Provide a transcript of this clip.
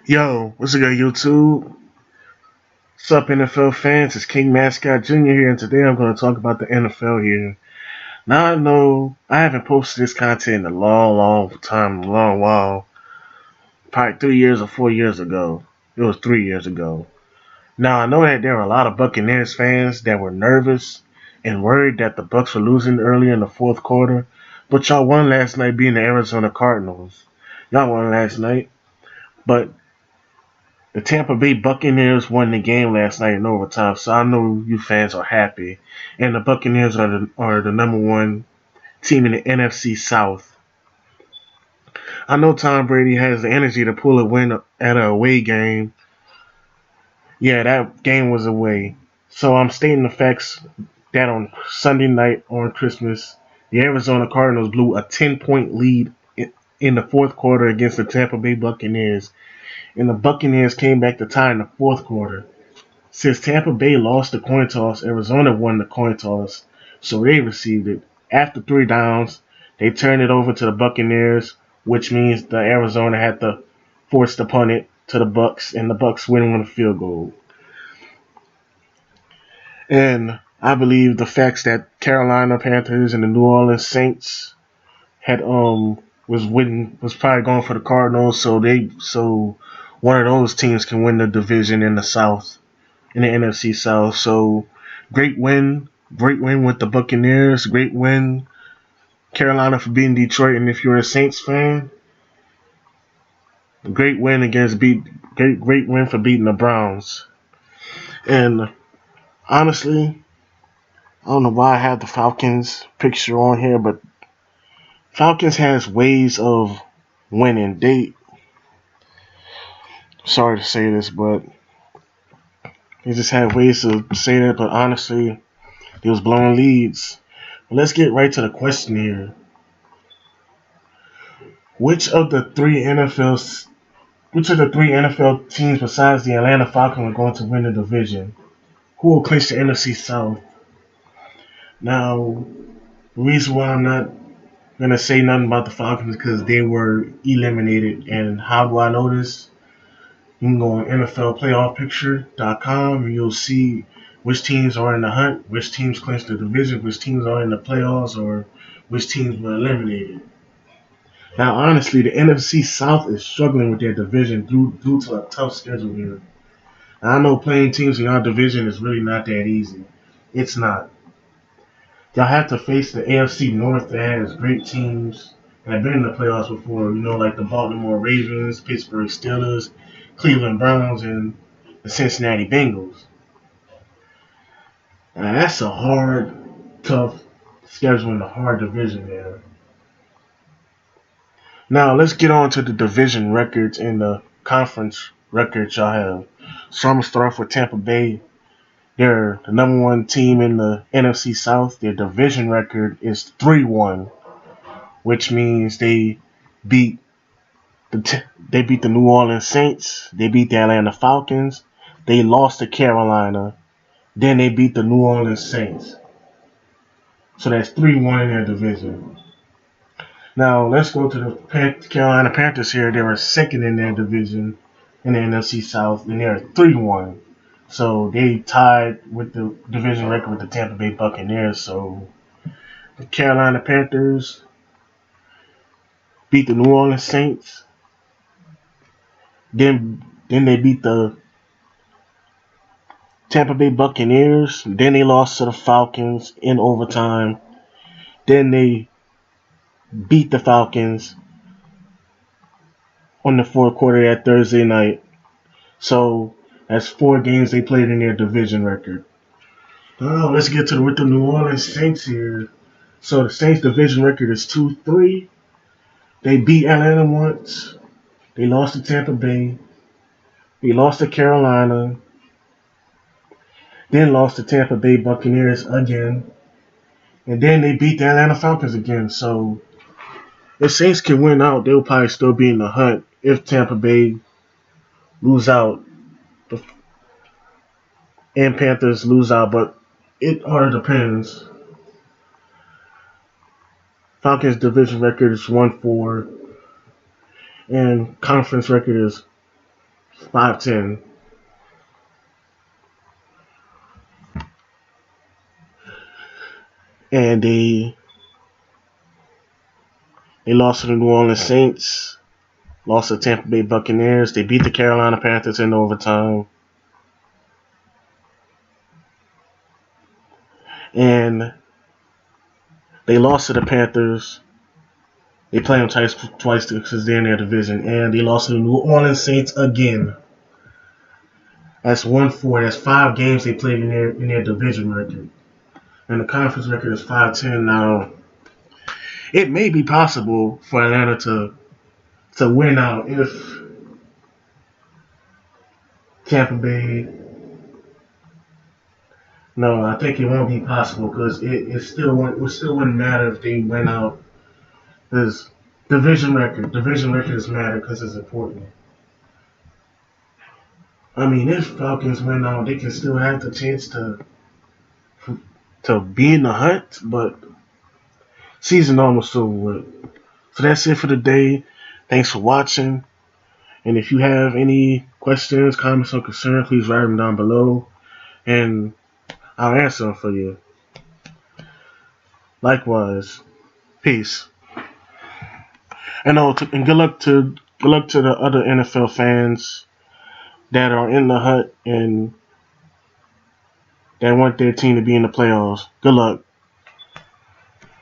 Yo, what's good, YouTube? What's up, NFL fans? It's King Mascot Jr. here, and today I'm going to talk about the NFL here. Now, I know I haven't posted this content in a long time, a long while. Probably 3 years or 4 years ago. It was 3 years ago. Now, I know that there were a lot of Buccaneers fans that were nervous and worried that the Bucs were losing early in the fourth quarter, but y'all won last night being the Arizona Cardinals. Y'all won last night, but the Tampa Bay Buccaneers won the game last night in overtime, so I know you fans are happy. And the Buccaneers are the number one team in the NFC South. I know Tom Brady has the energy to pull a win at an away game. Yeah, that game was away. So I'm stating the facts that on Sunday night on Christmas, the Arizona Cardinals blew a 10-point lead in the fourth quarter against the Tampa Bay Buccaneers. And the Buccaneers came back to tie in the fourth quarter. Since Tampa Bay lost the coin toss, Arizona won the coin toss, so they received it. After 3 downs, they turned it over to the Buccaneers, which means the Arizona had to force the punt it to the Bucs, and the Bucs winning on a field goal. And I believe the facts that Carolina Panthers and the New Orleans Saints had was probably going for the Cardinals, so one of those teams can win the division in the South. In the NFC South. So great win with the Buccaneers, great win Carolina for beating Detroit, and if you're a Saints fan, great win against beat great win for beating the Browns. And honestly, I don't know why I have the Falcons picture on here, but Falcons has ways of winning. They sorry to say this, but they just have ways to say that. But honestly, they was blowing leads. Let's get right to the question here. Which of the three NFL teams besides the Atlanta Falcons are going to win the division? Who will clinch the NFC South? Now, the reason why I'm not gonna say nothing about the Falcons is because they were eliminated. And how do I know this? You can go on NFLPlayoffPicture.com and you'll see which teams are in the hunt, which teams clinch the division, which teams are in the playoffs, or which teams were eliminated. Now, honestly, the NFC South is struggling with their division due to a tough schedule here. I know playing teams in our division is really not that easy. It's not. Y'all have to face the AFC North that has great teams that have been in the playoffs before, like the Baltimore Ravens, Pittsburgh Steelers, Cleveland Browns, and the Cincinnati Bengals. Now, that's a hard, tough schedule and a hard division there. Now, let's get on to the division records and the conference records y'all have. So I'm going to start off with Tampa Bay. They're the number one team in the NFC South. Their division record is 3-1, which means beat they beat the New Orleans Saints, they beat the Atlanta Falcons, they lost to Carolina, then they beat the New Orleans Saints. So that's 3-1 in their division. Now let's go to the Carolina Panthers here. They were second in their division in the NFC South, and they're 3-1. So they tied with the division record with the Tampa Bay Buccaneers. So the Carolina Panthers beat the New Orleans Saints. Then they beat the Tampa Bay Buccaneers. Then they lost to the Falcons in overtime. Then they beat the Falcons on the fourth quarter that Thursday night. So that's 4 games they played in their division record. Oh, let's get to with the New Orleans Saints here. So the Saints division record is 2-3. They beat Atlanta once. They lost to Tampa Bay. They lost to Carolina. Then lost to Tampa Bay Buccaneers again. And then they beat the Atlanta Falcons again. So if Saints can win out, they'll probably still be in the hunt if Tampa Bay lose out and Panthers lose out. But it all depends. Falcons division record is 1-4. And conference record is 5-10. And they lost to the New Orleans Saints, lost to Tampa Bay Buccaneers. They beat the Carolina Panthers in overtime. And they lost to the Panthers. They play them twice because they're in their division. And they lost to the New Orleans Saints again. That's 1-4. That's 5 games they played in their division record. And the conference record is 5-10. Now, it may be possible for Atlanta to win out if Tampa Bay. No, I think it won't be possible because it still wouldn't matter if they went out. Because division records matter because it's important. I mean, if Falcons win out, they can still have the chance to be in the hunt, but season almost over with. So that's it for the day. Thanks for watching. And if you have any questions, comments, or concerns, please write them down below, and I'll answer them for you. Likewise, peace. And good luck to the other NFL fans that are in the hunt and that want their team to be in the playoffs. Good luck.